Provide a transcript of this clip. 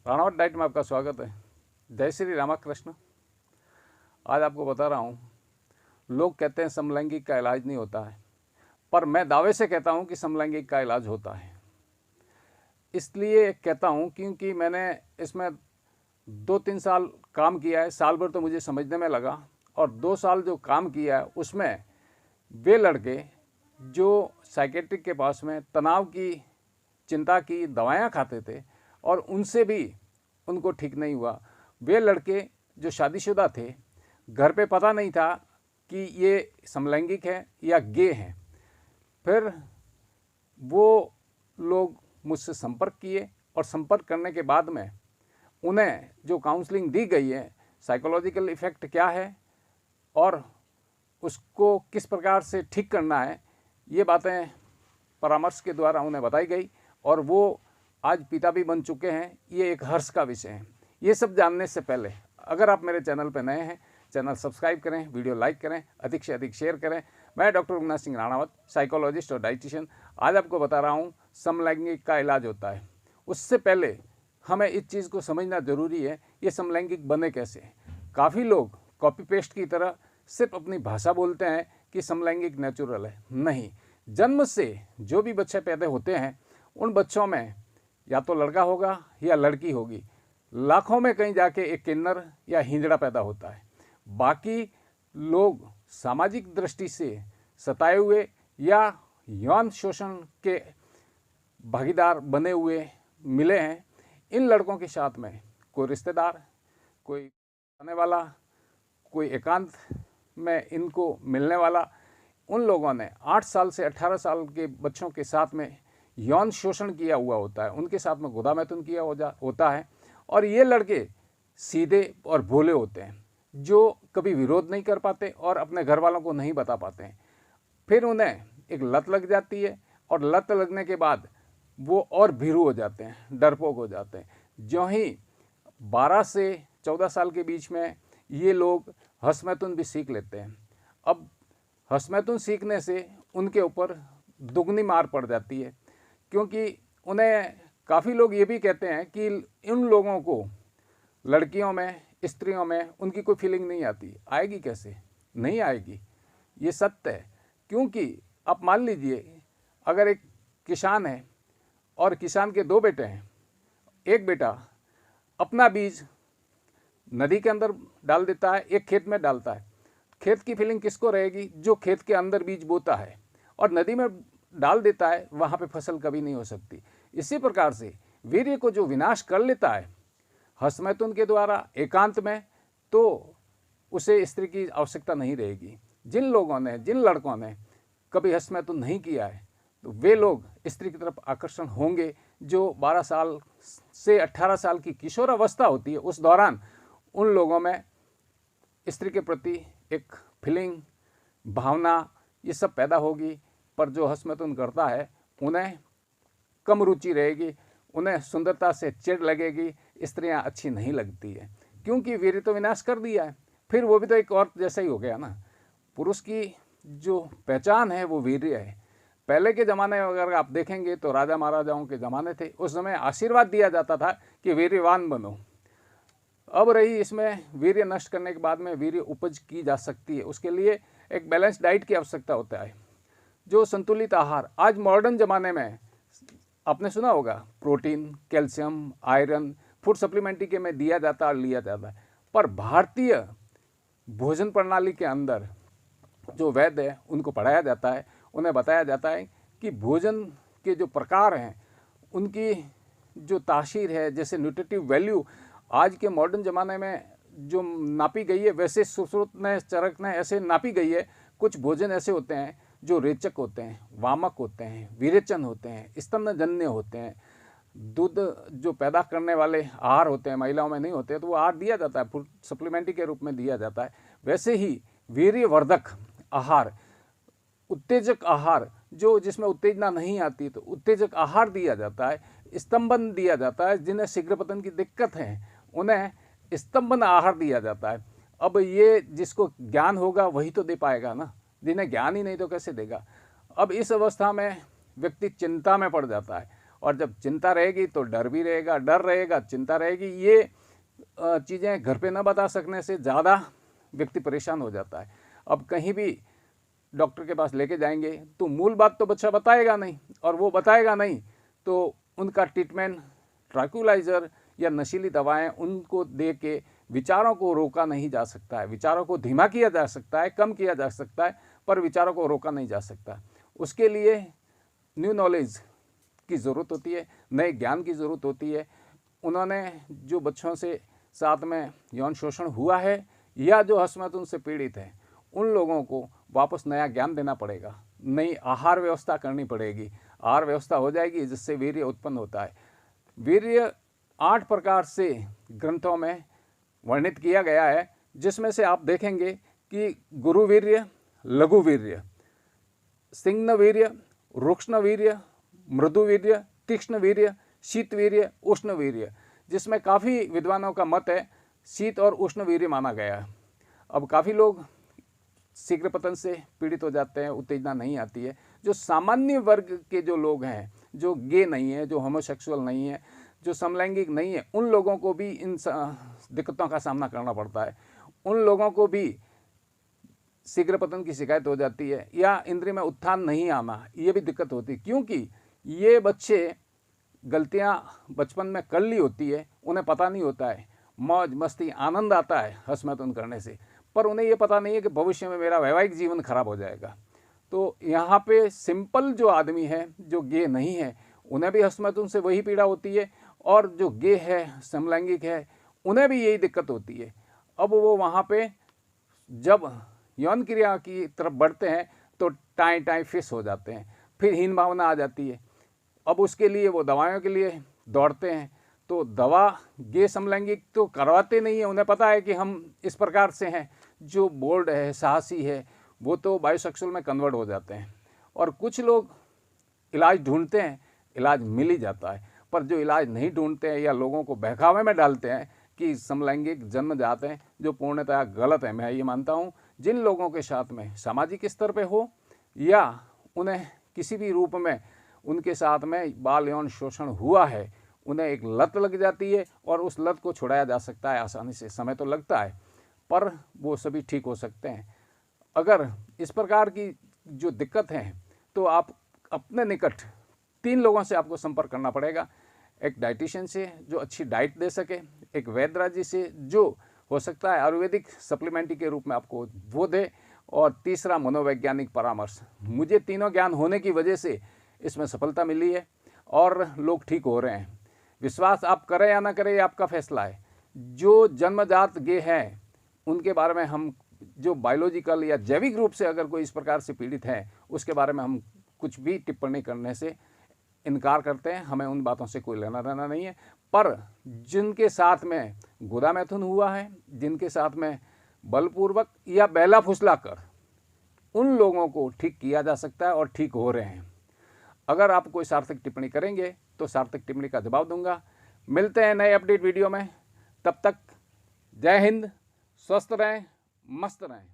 Ranawat diet में आपका स्वागत है। जय श्री रामकृष्ण। आज आपको बता रहा हूँ, लोग कहते हैं समलैंगिक का इलाज नहीं होता है, पर मैं दावे से कहता हूँ कि समलैंगिक का इलाज होता है। इसलिए कहता हूँ क्योंकि मैंने इसमें 2-3 साल काम किया है। साल भर तो मुझे समझने में लगा, और 2 साल जो काम किया है उसमें वे लड़के जो साइकेट्रिक के पास में तनाव की, चिंता की दवाएं खाते थे और उनसे भी उनको ठीक नहीं हुआ, वे लड़के जो शादीशुदा थे, घर पे पता नहीं था कि ये समलैंगिक है या गे हैं, फिर वो लोग मुझसे संपर्क किए और संपर्क करने के बाद में उन्हें जो काउंसलिंग दी गई है, साइकोलॉजिकल इफ़ेक्ट क्या है और उसको किस प्रकार से ठीक करना है, ये बातें परामर्श के द्वारा उन्हें बताई गई और वो आज पिता भी बन चुके हैं। ये एक हर्ष का विषय है। ये सब जानने से पहले अगर आप मेरे चैनल पर नए हैं, चैनल सब्सक्राइब करें, वीडियो लाइक करें, अधिक से अधिक शेयर करें। मैं डॉक्टर रघुनाथ सिंह राणावत, साइकोलॉजिस्ट और डाइटिशियन, आज आपको बता रहा हूँ समलैंगिक का इलाज होता है। उससे पहले हमें इस चीज़ को समझना ज़रूरी है, ये समलैंगिक बने कैसे। काफ़ी लोग कॉपी पेस्ट की तरह सिर्फ अपनी भाषा बोलते हैं कि समलैंगिक नेचुरल है। नहीं, जन्म से जो भी बच्चे पैदा होते हैं उन बच्चों में या तो लड़का होगा या लड़की होगी। लाखों में कहीं जाके एक किन्नर या हिंजड़ा पैदा होता है। बाकी लोग सामाजिक दृष्टि से सताए हुए या यौन शोषण के भागीदार बने हुए मिले हैं। इन लड़कों के साथ में कोई रिश्तेदार, कोई आने वाला, कोई एकांत में इनको मिलने वाला, उन लोगों ने 8 साल से 18 साल के बच्चों के साथ में यौन शोषण किया हुआ होता है, उनके साथ में गोदामैथुन किया होता है। और ये लड़के सीधे और भोले होते हैं, जो कभी विरोध नहीं कर पाते और अपने घर वालों को नहीं बता पाते हैं। फिर उन्हें एक लत लग जाती है और लत लगने के बाद वो और भीरू हो जाते हैं, डरपोक हो जाते हैं। जो ही 12 से 14 साल के बीच में ये लोग हंसमैथुन भी सीख लेते हैं। अब हंसमैथुन सीखने से उनके ऊपर दुगनी मार पड़ जाती है, क्योंकि उन्हें काफ़ी लोग ये भी कहते हैं कि इन लोगों को लड़कियों में, स्त्रियों में उनकी कोई फीलिंग नहीं आती। आएगी कैसे? नहीं आएगी, ये सत्य है। क्योंकि आप मान लीजिए, अगर एक किसान है और किसान के 2 बेटे हैं, एक बेटा अपना बीज नदी के अंदर डाल देता है, एक खेत में डालता है। खेत की फीलिंग किसको रहेगी? जो खेत के अंदर बीज बोता है और नदी में डाल देता है, वहाँ पे फसल कभी नहीं हो सकती। इसी प्रकार से वीर्य को जो विनाश कर लेता है हंसमैथुन के द्वारा एकांत में, तो उसे स्त्री की आवश्यकता नहीं रहेगी। जिन लोगों ने, जिन लड़कों ने कभी हंसमैथुन नहीं किया है, तो वे लोग स्त्री की तरफ आकर्षण होंगे। जो 12 साल से 18 साल की किशोरावस्था होती है, उस दौरान उन लोगों में स्त्री के प्रति एक फीलिंग, भावना, ये सब पैदा होगी। पर जो हंसमैथुन करता है उन्हें कम रुचि रहेगी, उन्हें सुंदरता से चिढ़ लगेगी, स्त्रियां अच्छी नहीं लगती है, क्योंकि वीर्य तो विनाश कर दिया है। फिर वो भी तो एक औरत जैसा ही हो गया ना। पुरुष की जो पहचान है वो वीर्य है। पहले के ज़माने में अगर आप देखेंगे तो राजा महाराजाओं के ज़माने थे, उस समय आशीर्वाद दिया जाता था कि वीर्यवान बनो। अब रही इसमें वीर्य नष्ट करने के बाद में वीर्य उपज की जा सकती है, उसके लिए एक बैलेंस डाइट की आवश्यकता होता है, जो संतुलित आहार। आज मॉडर्न ज़माने में आपने सुना होगा, protein, calcium, iron, food supplementary में दिया जाता और लिया जाता है। पर भारतीय भोजन प्रणाली के अंदर जो वैद्य है उनको पढ़ाया जाता है, उन्हें बताया जाता है कि भोजन के जो प्रकार हैं उनकी जो तासीर है, जैसे न्यूट्रिटिव वैल्यू आज के मॉडर्न ज़माने में जो नापी गई है, वैसे सुश्रुत ने, चरक ने ऐसे नापी गई है। कुछ भोजन ऐसे होते हैं जो रेचक होते हैं, वामक होते हैं, विरेचन होते हैं, स्तनजन्य होते हैं, दूध जो पैदा करने वाले आहार होते हैं, महिलाओं में नहीं होते, तो वो आहार दिया जाता है, फूड सप्लीमेंट्री के रूप में दिया जाता है। वैसे ही वीर्यवर्धक आहार, उत्तेजक आहार, जो जिसमें उत्तेजना नहीं आती, तो उत्तेजक आहार दिया जाता है, स्तंभन दिया जाता है। जिन्हें शीघ्र पतन की दिक्कत है उन्हें स्तंभन आहार दिया जाता है। अब ये जिसको ज्ञान होगा वही तो दे पाएगा ना, जिन्हें ज्ञान ही नहीं तो कैसे देगा। अब इस अवस्था में व्यक्ति चिंता में पड़ जाता है और जब चिंता रहेगी तो डर भी रहेगा, डर रहेगा चिंता रहेगी। ये चीज़ें घर पे न बता सकने से ज़्यादा व्यक्ति परेशान हो जाता है। अब कहीं भी डॉक्टर के पास लेके जाएंगे तो मूल बात तो बच्चा बताएगा नहीं, और वो बताएगा नहीं तो उनका ट्रीटमेंट ट्रैंक्विलाइजर या नशीली दवाएं उनको दे के विचारों को रोका नहीं जा सकता है। विचारों को धीमा किया जा सकता है, कम किया जा सकता है, पर विचारों को रोका नहीं जा सकता। उसके लिए न्यू नॉलेज की ज़रूरत होती है, नए ज्ञान की ज़रूरत होती है। उन्होंने जो बच्चों से साथ में यौन शोषण हुआ है या जो हस्तमैथुन से पीड़ित हैं, उन लोगों को वापस नया ज्ञान देना पड़ेगा, नई आहार व्यवस्था करनी पड़ेगी। आहार व्यवस्था हो जाएगी जिससे वीर्य उत्पन्न होता है। वीर्य 8 प्रकार से ग्रंथों में वर्णित किया गया है, जिसमें से आप देखेंगे कि गुरु वीर्य, लघु वीर्य, सिंग्न वीर्य, रुक्ष्ण वीर्य, मृदु वीर्य, तीक्ष्ण वीर्य, शीत वीर्य, उष्ण वीर्य, जिसमें काफ़ी विद्वानों का मत है शीत और उष्ण वीर्य माना गया है। अब काफ़ी लोग शीघ्र पतन से पीड़ित हो जाते हैं, उत्तेजना नहीं आती है। जो सामान्य वर्ग के जो लोग हैं, जो गे नहीं है, जो होमोसेक्सुअल नहीं है, जो समलैंगिक नहीं है, उन लोगों को भी इन दिक्कतों का सामना करना पड़ता है। उन लोगों को भी शीघ्र पतन की शिकायत हो जाती है या इंद्रिय में उत्थान नहीं आना, ये भी दिक्कत होती है, क्योंकि ये बच्चे गलतियां बचपन में कर ली होती है, उन्हें पता नहीं होता है। मौज मस्ती आनंद आता है हस्तमैथुन करने से, पर उन्हें ये पता नहीं है कि भविष्य में मेरा वैवाहिक जीवन खराब हो जाएगा। तो यहाँ पे सिंपल जो आदमी है, जो गे नहीं है, उन्हें भी हस्तमैथुन से वही पीड़ा होती है, और जो गे है, समलैंगिक है, उन्हें भी यही दिक्कत होती है। अब वो वहाँ पे जब यौन क्रिया की तरफ बढ़ते हैं तो टाई टाई फिस हो जाते हैं, फिर हीन भावना आ जाती है। अब उसके लिए वो दवाओं के लिए दौड़ते हैं। तो दवा गे समलैंगिक तो करवाते नहीं है, उन्हें पता है कि हम इस प्रकार से हैं। जो बोल्ड है, साहसी है, वो तो बायोसेक्सुअल में कन्वर्ट हो जाते हैं। और कुछ लोग इलाज ढूंढते हैं, इलाज मिल ही जाता है, पर जो इलाज नहीं ढूंढते हैं या लोगों को बहकावे में डालते हैं कि समलैंगिक जन्म जाते हैं, जो पूर्णतः गलत है। मैं ये मानता हूँ जिन लोगों के साथ में सामाजिक स्तर पे हो या उन्हें किसी भी रूप में उनके साथ में बाल यौन शोषण हुआ है, उन्हें एक लत लग जाती है और उस लत को छुड़ाया जा सकता है आसानी से। समय तो लगता है, पर वो सभी ठीक हो सकते हैं। अगर इस प्रकार की जो दिक्कत है तो आप अपने निकट 3 लोगों से आपको संपर्क करना पड़ेगा। एक डाइटिशियन से जो अच्छी डाइट दे सके, एक वैद्यराज जी से जो हो सकता है आयुर्वेदिक सप्लीमेंट्री के रूप में आपको वो दे, और तीसरा मनोवैज्ञानिक परामर्श। मुझे तीनों ज्ञान होने की वजह से इसमें सफलता मिली है और लोग ठीक हो रहे हैं। विश्वास आप करें या ना करें, ये आपका फैसला है। जो जन्मजात गे हैं उनके बारे में हम, जो बायोलॉजिकल या जैविक रूप से अगर कोई इस प्रकार से पीड़ित है, उसके बारे में हम कुछ भी टिप्पणी करने से इनकार करते हैं। हमें उन बातों से कोई लेना देना नहीं है। पर जिनके साथ में गुदा मैथुन हुआ है, जिनके साथ में बलपूर्वक या बेला फुसला कर, उन लोगों को ठीक किया जा सकता है और ठीक हो रहे हैं। अगर आप कोई सार्थक टिप्पणी करेंगे तो सार्थक टिप्पणी का जवाब दूंगा। मिलते हैं नए अपडेट वीडियो में, तब तक जय हिंद, स्वस्थ रहें, मस्त रहें।